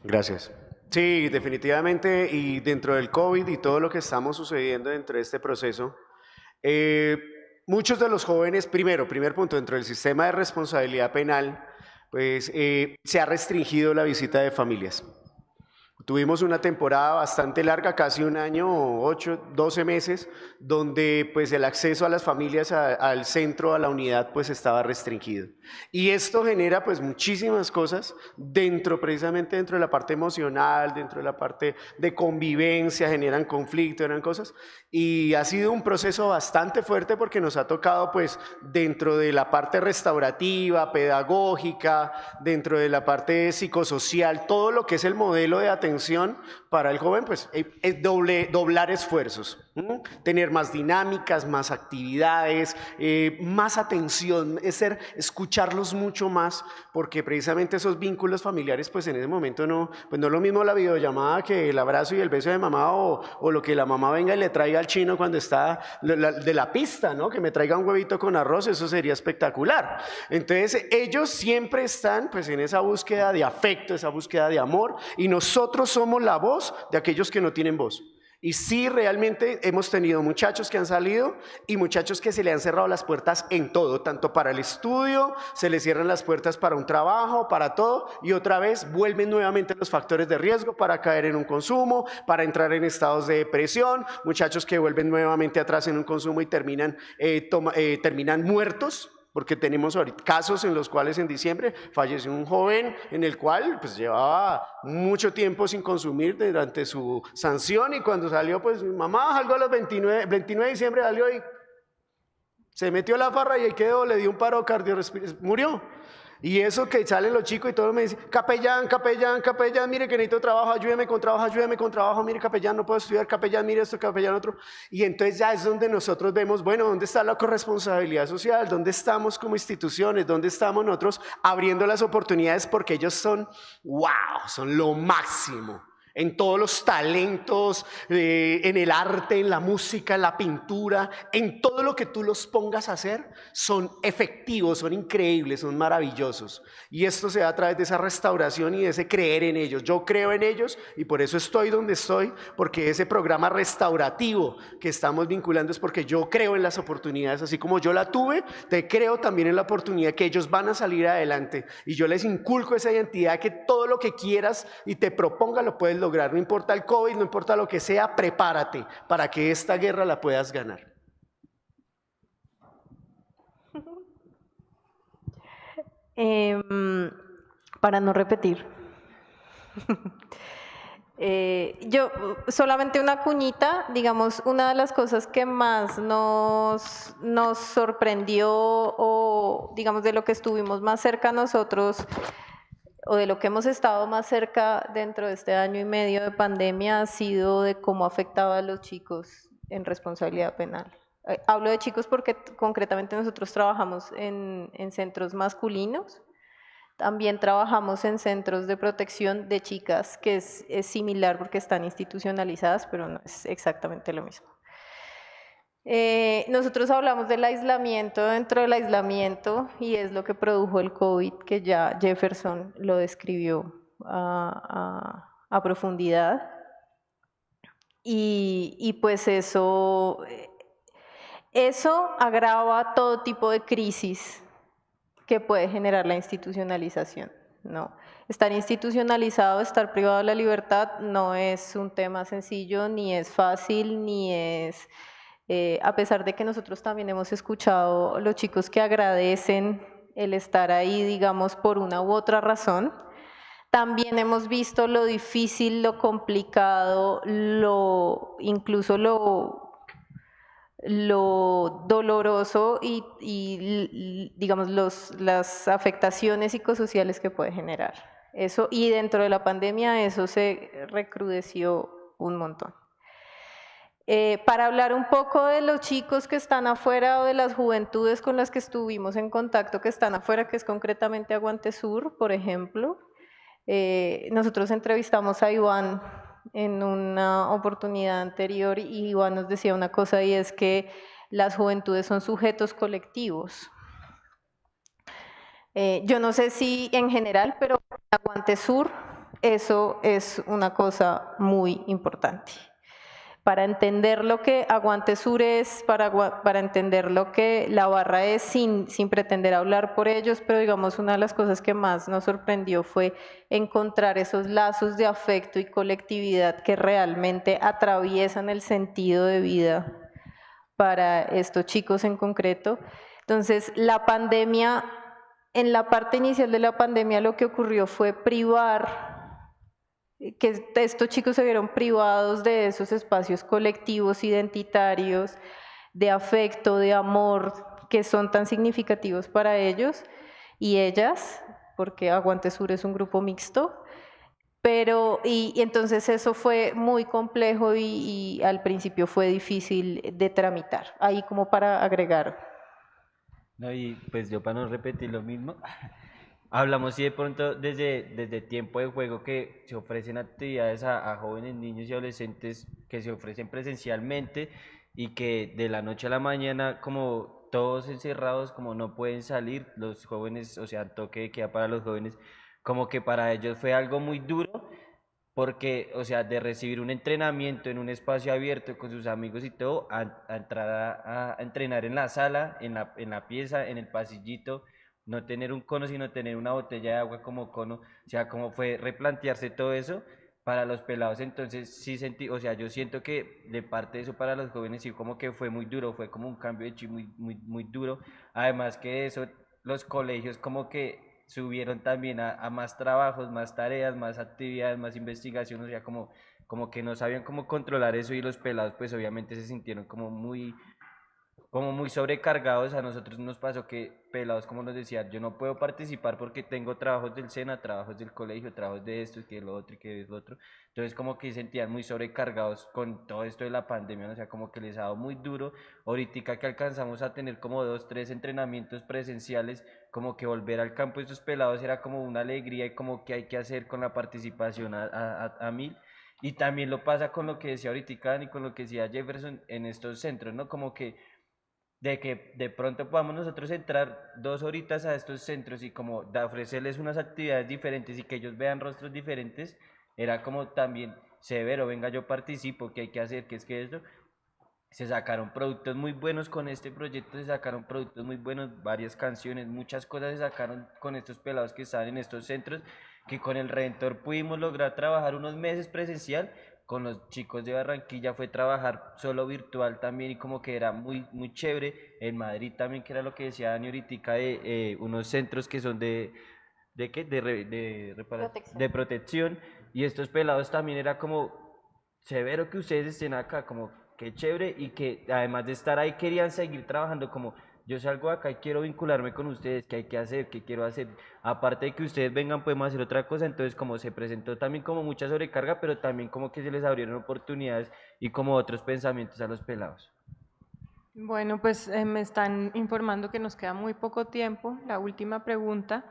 S2: Gracias. Sí, definitivamente, y dentro del COVID y todo lo que estamos sucediendo dentro de este proceso, muchos de los jóvenes, primer punto, dentro del sistema de responsabilidad penal, pues se ha restringido la visita de familias. Tuvimos una temporada bastante larga, casi 1 año, 8, 12 meses, donde pues el acceso a las familias al centro, a la unidad, pues estaba restringido. Y esto genera pues muchísimas cosas precisamente dentro de la parte emocional, dentro de la parte de convivencia, generan conflicto, generan cosas. Y ha sido un proceso bastante fuerte porque nos ha tocado pues dentro de la parte restaurativa, pedagógica, dentro de la parte psicosocial, todo lo que es el modelo de atención atención para el joven, pues es doblar esfuerzos, tener más dinámicas, más actividades, más atención, escucharlos mucho más, porque precisamente esos vínculos familiares, pues en ese momento no, pues no es lo mismo la videollamada que el abrazo y el beso de mamá, o lo que la mamá venga y le traiga al chino cuando está de la pista, ¿no? Que me traiga un huevito con arroz, eso sería espectacular. Entonces ellos siempre están pues en esa búsqueda de afecto, esa búsqueda de amor, y nosotros somos la voz de aquellos que no tienen voz. Y sí, realmente hemos tenido muchachos que han salido y muchachos que se le han cerrado las puertas en todo, tanto para el estudio, se les cierran las puertas para un trabajo, para todo, y otra vez vuelven nuevamente los factores de riesgo para caer en un consumo, para entrar en estados de depresión, muchachos que vuelven nuevamente atrás en un consumo y terminan muertos. Porque tenemos ahorita casos en los cuales en diciembre falleció un joven en el cual pues llevaba mucho tiempo sin consumir durante su sanción, y cuando salió, pues mi mamá salgo a los 29 de diciembre, salió y se metió la farra y ahí quedó, le dio un paro cardiorrespiratorio, murió. Y eso que salen los chicos y todos me dicen, capellán, capellán, capellán, mire que necesito trabajo, ayúdeme con trabajo, mire capellán, no puedo estudiar, capellán, mire esto, capellán, otro. Y entonces ya es donde nosotros vemos, bueno, ¿dónde está la corresponsabilidad social? ¿Dónde estamos como instituciones? ¿Dónde estamos nosotros abriendo las oportunidades? Porque ellos son, wow, son lo máximo. En todos los talentos, en el arte, en la música, en la pintura, en todo lo que tú los pongas a hacer, son efectivos, son increíbles, son maravillosos. Y esto se da a través de esa restauración y de ese creer en ellos. Yo creo en ellos y por eso estoy donde estoy, porque ese programa restaurativo que estamos vinculando es porque yo creo en las oportunidades. Así como yo la tuve, te creo también en la oportunidad que ellos van a salir adelante. Y yo les inculco esa identidad que todo lo que quieras y te proponga lo puedes lograr. No importa el COVID, no importa lo que sea, prepárate para que esta guerra la puedas ganar.
S4: Para no repetir. Yo solamente una cuñita, digamos, una de las cosas que más nos sorprendió, o digamos de lo que estuvimos más cerca nosotros, o de lo que hemos estado más cerca dentro de este año y medio de pandemia, ha sido de cómo afectaba a los chicos en responsabilidad penal. Hablo de chicos porque concretamente nosotros trabajamos en centros masculinos, también trabajamos en centros de protección de chicas, que es similar porque están institucionalizadas, pero no es exactamente lo mismo. Nosotros hablamos del aislamiento dentro del aislamiento, y es lo que produjo el COVID, que ya Jefferson lo describió a profundidad. Y pues eso agrava todo tipo de crisis que puede generar la institucionalización, ¿no? Estar institucionalizado, estar privado de la libertad no es un tema sencillo, ni es fácil, ni es... a pesar de que nosotros también hemos escuchado los chicos que agradecen el estar ahí, digamos, por una u otra razón, también hemos visto lo difícil, lo complicado, incluso lo doloroso y digamos, las afectaciones psicosociales que puede generar. Eso, y dentro de la pandemia eso se recrudeció un montón. Para hablar un poco de los chicos que están afuera, o de las juventudes con las que estuvimos en contacto que están afuera, que es concretamente Aguante Sur, por ejemplo, nosotros entrevistamos a Iván en una oportunidad anterior, y Iván nos decía una cosa, y es que las juventudes son sujetos colectivos. Yo no sé si en general, pero en Aguante Sur eso es una cosa muy importante. Para entender lo que Aguante Sur es, para entender lo que la barra es, sin pretender hablar por ellos, pero digamos una de las cosas que más nos sorprendió fue encontrar esos lazos de afecto y colectividad que realmente atraviesan el sentido de vida para estos chicos en concreto. Entonces, la pandemia, en la parte inicial de la pandemia, lo que ocurrió fue que estos chicos se vieron privados de esos espacios colectivos, identitarios, de afecto, de amor, que son tan significativos para ellos y ellas, porque Aguante Sur es un grupo mixto, Pero, y entonces eso fue muy complejo y al principio fue difícil de tramitar. Ahí como para agregar.
S3: No, y pues yo para no repetir lo mismo, hablamos sí de pronto desde tiempo de juego que se ofrecen actividades a jóvenes, niños y adolescentes que se ofrecen presencialmente y que de la noche a la mañana como todos encerrados, como no pueden salir, los jóvenes, o sea, toque de queda para los jóvenes, como que para ellos fue algo muy duro porque, o sea, de recibir un entrenamiento en un espacio abierto con sus amigos y todo, a entrar a entrenar en la sala, en la pieza, en el pasillito, no tener un cono, sino tener una botella de agua como cono, o sea, como fue replantearse todo eso para los pelados, entonces sí sentí, o sea, yo siento que de parte de eso para los jóvenes sí como que fue muy duro, fue como un cambio de chip muy duro, además que eso, los colegios como que subieron también a más trabajos, más tareas, más actividades, más investigación, o sea, como que no sabían cómo controlar eso y los pelados pues obviamente se sintieron como muy sobrecargados. A nosotros nos pasó que pelados, como nos decían, yo no puedo participar porque tengo trabajos del SENA, trabajos del colegio, trabajos de esto y que lo otro y que lo otro. Entonces como que se sentían muy sobrecargados con todo esto de la pandemia, o sea, como que les ha dado muy duro. Ahorita que alcanzamos a tener como 2, 3 entrenamientos presenciales, como que volver al campo de esos pelados era como una alegría y como que hay que hacer con la participación a mil. Y también lo pasa con lo que decía ahorita Dani, con lo que decía Jefferson en estos centros, ¿no? Como que de pronto podamos nosotros entrar 2 horitas a estos centros y como de ofrecerles unas actividades diferentes y que ellos vean rostros diferentes, era como también severo, venga yo participo, ¿qué hay que hacer? ¿Qué es que esto? Se sacaron productos muy buenos con este proyecto, se sacaron productos muy buenos, varias canciones, muchas cosas se sacaron con estos pelados que estaban en estos centros, que con el Redentor pudimos lograr trabajar unos meses presencial, con los chicos de Barranquilla fue trabajar solo virtual también y como que era muy chévere, en Madrid también que era lo que decía Dani ahorita de unos centros que son ¿de qué? De protección y estos pelados también era como severo que ustedes estén acá, como que chévere y que además de estar ahí querían seguir trabajando como yo salgo acá y quiero vincularme con ustedes, qué hay que hacer, qué quiero hacer, aparte de que ustedes vengan podemos hacer otra cosa, entonces como se presentó también como mucha sobrecarga, pero también como que se les abrieron oportunidades y como otros pensamientos a los pelados.
S1: Bueno, pues me están informando que nos queda muy poco tiempo. La última pregunta.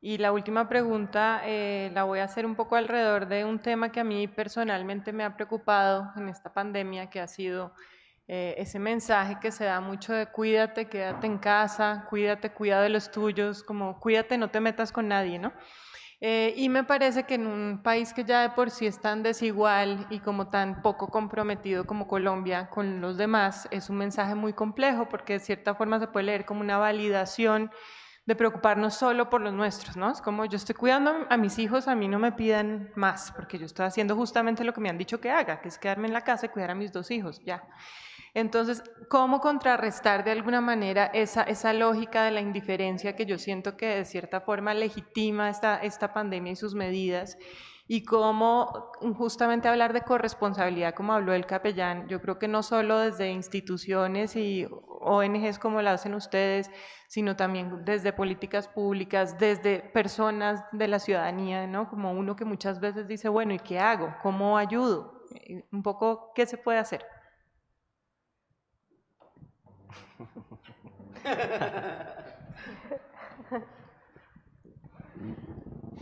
S1: Y la última pregunta la voy a hacer un poco alrededor de un tema que a mí personalmente me ha preocupado en esta pandemia, que ha sido ese mensaje que se da mucho de cuídate, quédate en casa, cuídate, cuida de los tuyos, como cuídate, no te metas con nadie, ¿no? Y me parece que en un país que ya de por sí es tan desigual y como tan poco comprometido como Colombia con los demás, es un mensaje muy complejo porque de cierta forma se puede leer como una validación de preocuparnos solo por los nuestros, ¿no? Es como yo estoy cuidando a mis hijos, a mí no me pidan más, porque yo estoy haciendo justamente lo que me han dicho que haga, que es quedarme en la casa y cuidar a mis 2 hijos, ya. Entonces, ¿cómo contrarrestar de alguna manera esa lógica de la indiferencia que yo siento que de cierta forma legitima esta pandemia y sus medidas? Y cómo justamente hablar de corresponsabilidad, como habló el capellán, yo creo que no solo desde instituciones y ONGs como la hacen ustedes, sino también desde políticas públicas, desde personas de la ciudadanía, ¿no? Como uno que muchas veces dice, bueno, ¿y qué hago? ¿Cómo ayudo? Un poco, ¿qué se puede hacer?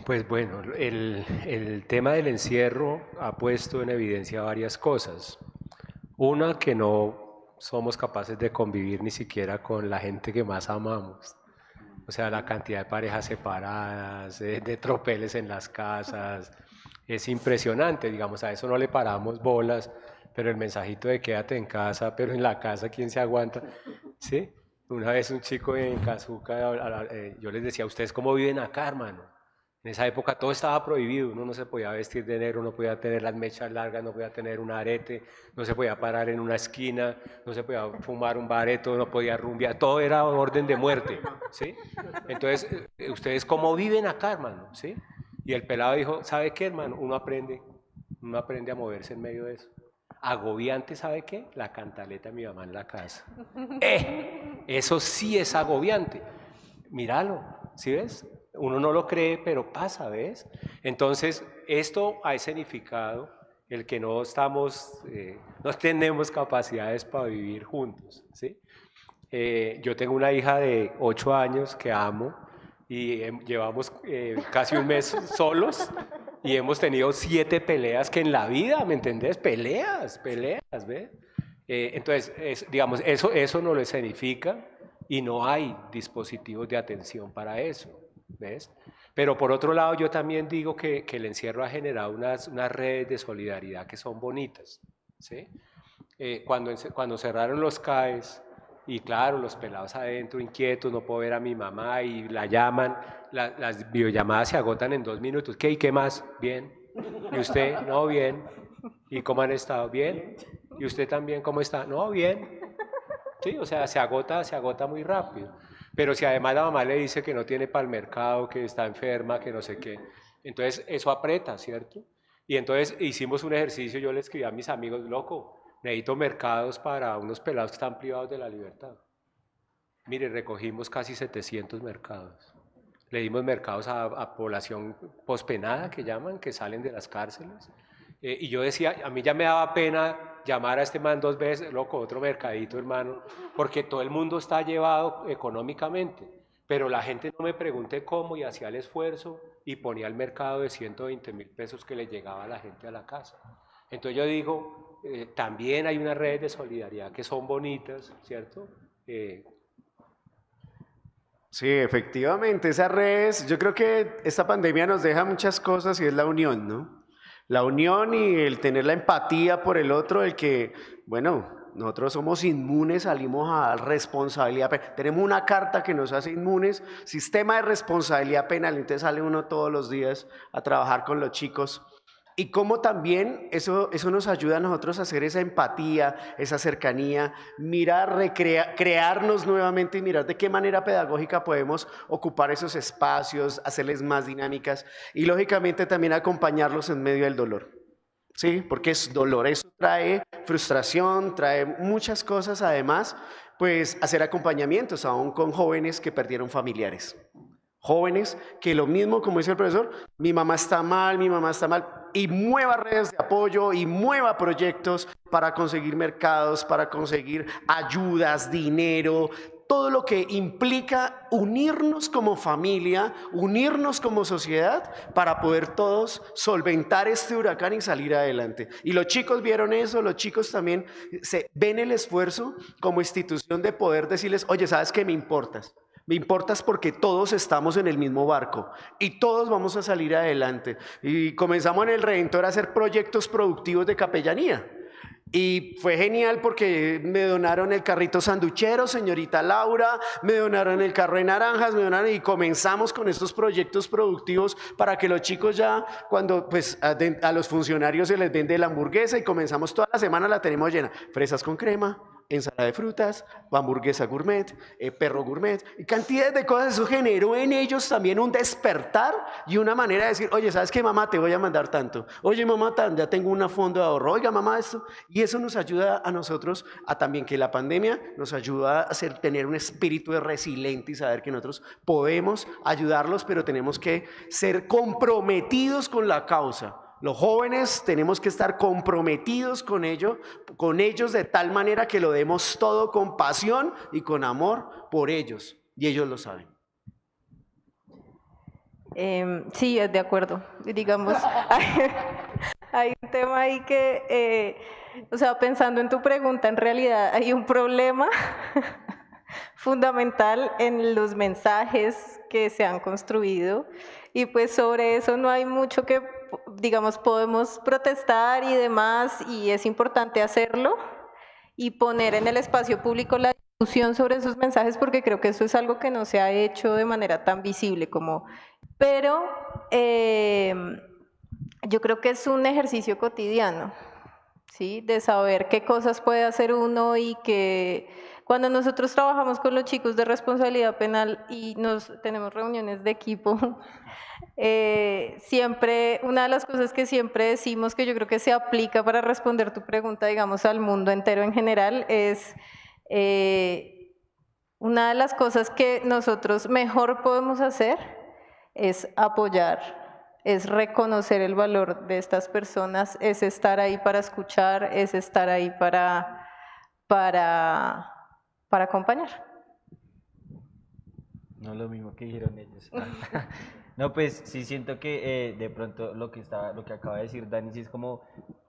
S5: Pues bueno, el tema del encierro ha puesto en evidencia varias cosas. Una, que no somos capaces de convivir ni siquiera con la gente que más amamos. O sea, la cantidad de parejas separadas, de tropeles en las casas, es impresionante. Digamos, a eso no le paramos bolas, pero el mensajito de quédate en casa, pero en la casa, ¿quién se aguanta? ¿Sí? Una vez un chico en Cazuca, yo les decía, ¿ustedes cómo viven acá, hermano? En esa época todo estaba prohibido, uno no se podía vestir de negro, no podía tener las mechas largas, no podía tener un arete, no se podía parar en una esquina, no se podía fumar un bareto, no podía rumbear, todo era orden de muerte, ¿sí? Entonces, ¿ustedes cómo viven acá, hermano? ¿Sí? Y el pelado dijo, ¿sabe qué, hermano? Uno aprende a moverse en medio de eso. Agobiante, ¿sabe qué? La cantaleta de mi mamá en la casa. Eso sí es agobiante. Míralo, ¿sí ves? Uno no lo cree, pero pasa, ¿ves? Entonces, esto ha escenificado el que no estamos, no tenemos capacidades para vivir juntos, ¿sí? Yo tengo una hija de 8 años que amo y llevamos casi un mes solos y hemos tenido 7 peleas que en la vida, ¿me entendés? Peleas, ¿ves? Entonces, digamos, eso no lo escenifica y no hay dispositivos de atención para eso, ¿ves? Pero por otro lado, yo también digo que el encierro ha generado unas redes de solidaridad que son bonitas, ¿sí? Cuando cerraron los CAES, y claro, los pelados adentro inquietos, no puedo ver a mi mamá y la llaman, las videollamadas se agotan en 2 minutos. ¿Qué y qué más? Bien. ¿Y usted? No, bien. ¿Y cómo han estado? Bien. ¿Y usted también cómo está? No, bien. Sí, o sea, se agota muy rápido. Pero si además la mamá le dice que no tiene para el mercado, que está enferma, que no sé qué, entonces eso aprieta, ¿cierto? Y entonces hicimos un ejercicio, yo le escribí a mis amigos, loco, necesito mercados para unos pelados que están privados de la libertad. Mire, recogimos casi 700 mercados. Le dimos mercados a población pospenada, que llaman, que salen de las cárceles. Y yo decía, a mí ya me daba pena llamar a este man 2 veces, loco, otro mercadito, hermano, porque todo el mundo está llevado económicamente, pero la gente no me pregunte cómo y hacía el esfuerzo y ponía el mercado de 120.000 pesos que le llegaba a la gente a la casa. Entonces yo digo, también hay unas redes de solidaridad que son bonitas, ¿cierto?
S2: Sí, efectivamente, esas redes, yo creo que esta pandemia nos deja muchas cosas y es la unión, ¿no? La unión y el tener la empatía por el otro, el que, bueno, nosotros somos inmunes, salimos a responsabilidad penal. Tenemos una carta que nos hace inmunes, sistema de responsabilidad penal, entonces sale uno todos los días a trabajar con los chicos. Y cómo también eso nos ayuda a nosotros a hacer esa empatía, esa cercanía, mirar, crearnos nuevamente y mirar de qué manera pedagógica podemos ocupar esos espacios, hacerles más dinámicas y lógicamente también acompañarlos en medio del dolor. Sí, porque es dolor, eso trae frustración, trae muchas cosas, además, pues hacer acompañamientos aún con jóvenes que perdieron familiares. Jóvenes que lo mismo, como dice el profesor, mi mamá está mal, y mueva redes de apoyo y mueva proyectos para conseguir mercados, para conseguir ayudas, dinero, todo lo que implica unirnos como familia, unirnos como sociedad para poder todos solventar este huracán y salir adelante. Y los chicos vieron eso, los chicos también ven el esfuerzo como institución de poder decirles, oye, ¿sabes qué me importas? Me importas porque todos estamos en el mismo barco y todos vamos a salir adelante. Y comenzamos en el Redentor a hacer proyectos productivos de capellanía. Y fue genial porque me donaron el carrito sanduchero, señorita Laura, me donaron el carro de naranjas, y comenzamos con estos proyectos productivos para que los chicos ya, cuando pues a los funcionarios se les vende la hamburguesa y comenzamos toda la semana, la tenemos llena, fresas con crema, ensalada de frutas, hamburguesa gourmet, perro gourmet, y cantidades de cosas. Eso generó en ellos también un despertar y una manera de decir, oye, ¿sabes qué, mamá? Te voy a mandar tanto. Oye, mamá, ya tengo un fondo de ahorro. Oiga, mamá, esto. Y eso nos ayuda a nosotros a también que la pandemia nos ayuda a tener un espíritu de resiliente y saber que nosotros podemos ayudarlos, pero tenemos que ser comprometidos con la causa. Los jóvenes tenemos que estar comprometidos con ellos de tal manera que lo demos todo con pasión y con amor por ellos, y ellos lo saben.
S4: Sí, de acuerdo. Digamos, hay un tema ahí que, o sea, pensando en tu pregunta, en realidad hay un problema fundamental en los mensajes que se han construido y pues sobre eso no hay mucho que, digamos, podemos protestar y demás y es importante hacerlo y poner en el espacio público la discusión sobre esos mensajes porque creo que eso es algo que no se ha hecho de manera tan visible como, pero yo creo que es un ejercicio cotidiano, ¿sí? De saber qué cosas puede hacer uno y que cuando nosotros trabajamos con los chicos de responsabilidad penal y tenemos reuniones de equipo, siempre, una de las cosas que siempre decimos que yo creo que se aplica para responder tu pregunta, digamos, al mundo entero en general, es una de las cosas que nosotros mejor podemos hacer es apoyar, es reconocer el valor de estas personas, es estar ahí para escuchar, es estar ahí para acompañar.
S3: No lo mismo que dijeron ellos. No, pues sí siento que de pronto lo que acaba de decir Dani, sí es como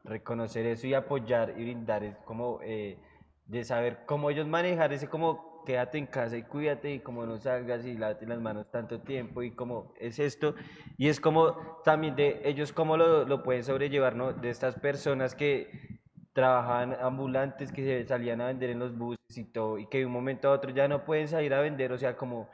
S3: reconocer eso y apoyar y brindar, es como de saber cómo ellos manejar ese como quédate en casa y cuídate y como no salgas y lávate las manos tanto tiempo y como es esto. Y es como también de ellos cómo lo pueden sobrellevar, ¿no? De estas personas que trabajaban ambulantes, que se salían a vender en los buses y todo, y que de un momento a otro ya no pueden salir a vender, o sea, como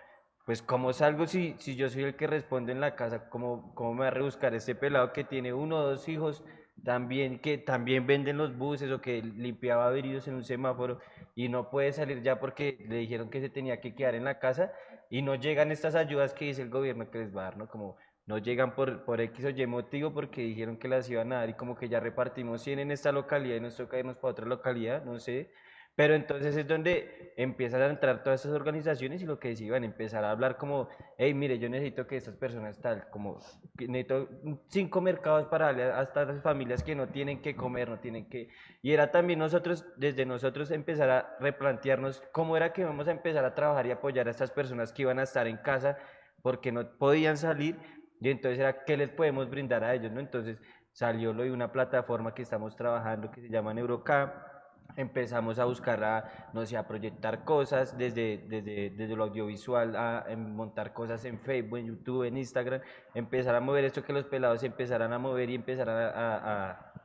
S3: pues ¿cómo salgo si yo soy el que responde en la casa? ¿Cómo me va a rebuscar este pelado que tiene 1 o 2 hijos también, que también venden los buses o que limpiaba vidrios en un semáforo y no puede salir ya porque le dijeron que se tenía que quedar en la casa y no llegan estas ayudas que dice el gobierno que les va a dar, ¿no? Como no llegan por X o Y motivo porque dijeron que las iban a dar y como que ya repartimos 100 en esta localidad y nos toca irnos para otra localidad, no sé. Pero entonces es donde empiezan a entrar todas estas organizaciones y lo que decían, empezar a hablar como, hey, mire, yo necesito que estas personas tal, como, que necesito 5 mercados para darle a estas familias que no tienen que comer, no tienen que... Y era también nosotros, desde nosotros empezar a replantearnos cómo era que vamos a empezar a trabajar y apoyar a estas personas que iban a estar en casa porque no podían salir y entonces era qué les podemos brindar a ellos, ¿no? Entonces salió lo de una plataforma que estamos trabajando que se llama Neurocap. Empezamos a buscar, no sé, a proyectar cosas desde lo audiovisual, a montar cosas en Facebook, en YouTube, en Instagram, empezar a mover esto que los pelados se empezaran a mover y empezaran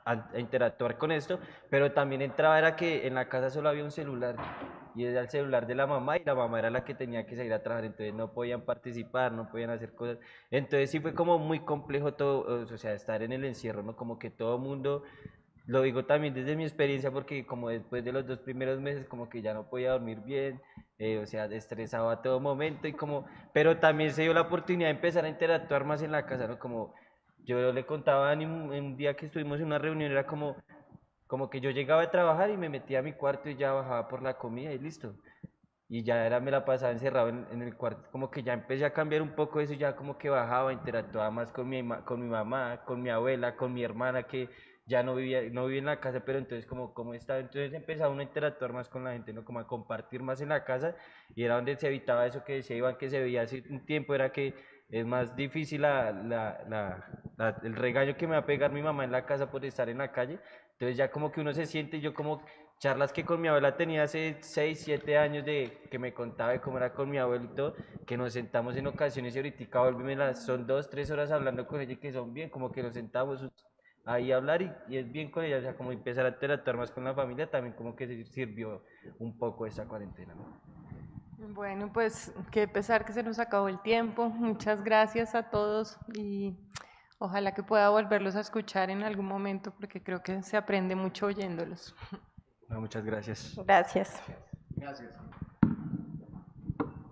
S3: a interactuar con esto, pero también entraba era que en la casa solo había un celular y era el celular de la mamá y la mamá era la que tenía que salir a trabajar, entonces no podían participar, no podían hacer cosas, entonces sí fue como muy complejo todo, o sea, estar en el encierro, ¿no? Como que todo mundo lo digo también desde mi experiencia porque como después de los 2 primeros meses como que ya no podía dormir bien, o sea, estresado a todo momento y como, pero también se dio la oportunidad de empezar a interactuar más en la casa, ¿no? Como yo le contaba a Dani un día que estuvimos en una reunión, era como que yo llegaba a trabajar y me metía a mi cuarto y ya bajaba por la comida y listo. Y ya era, me la pasaba encerrado en el cuarto, como que ya empecé a cambiar un poco eso, ya como que bajaba, interactuaba más con mi mamá, con mi abuela, con mi hermana que ya no vivía en la casa, pero entonces como estaba, entonces empezaba uno a interactuar más con la gente, ¿no? Como a compartir más en la casa y era donde se evitaba eso que decía Iván, que se veía hace un tiempo, era que es más difícil el regaño que me va a pegar mi mamá en la casa por estar en la calle, entonces ya como que uno se siente, yo como charlas que con mi abuela tenía hace 6 7 años de que me contaba de cómo era con mi abuelito, que nos sentamos en ocasiones y ahorita son 2 3 horas hablando con ella y que son bien, como que nos sentamos ahí a hablar y es bien con ella, o sea, como empezar a interactuar más con la familia, también como que sirvió un poco esa cuarentena, ¿no?
S1: Bueno, pues qué pesar que se nos acabó el tiempo. Muchas gracias a todos y ojalá que pueda volverlos a escuchar en algún momento porque creo que se aprende mucho oyéndolos.
S3: Bueno, muchas gracias.
S4: Gracias.
S2: Gracias.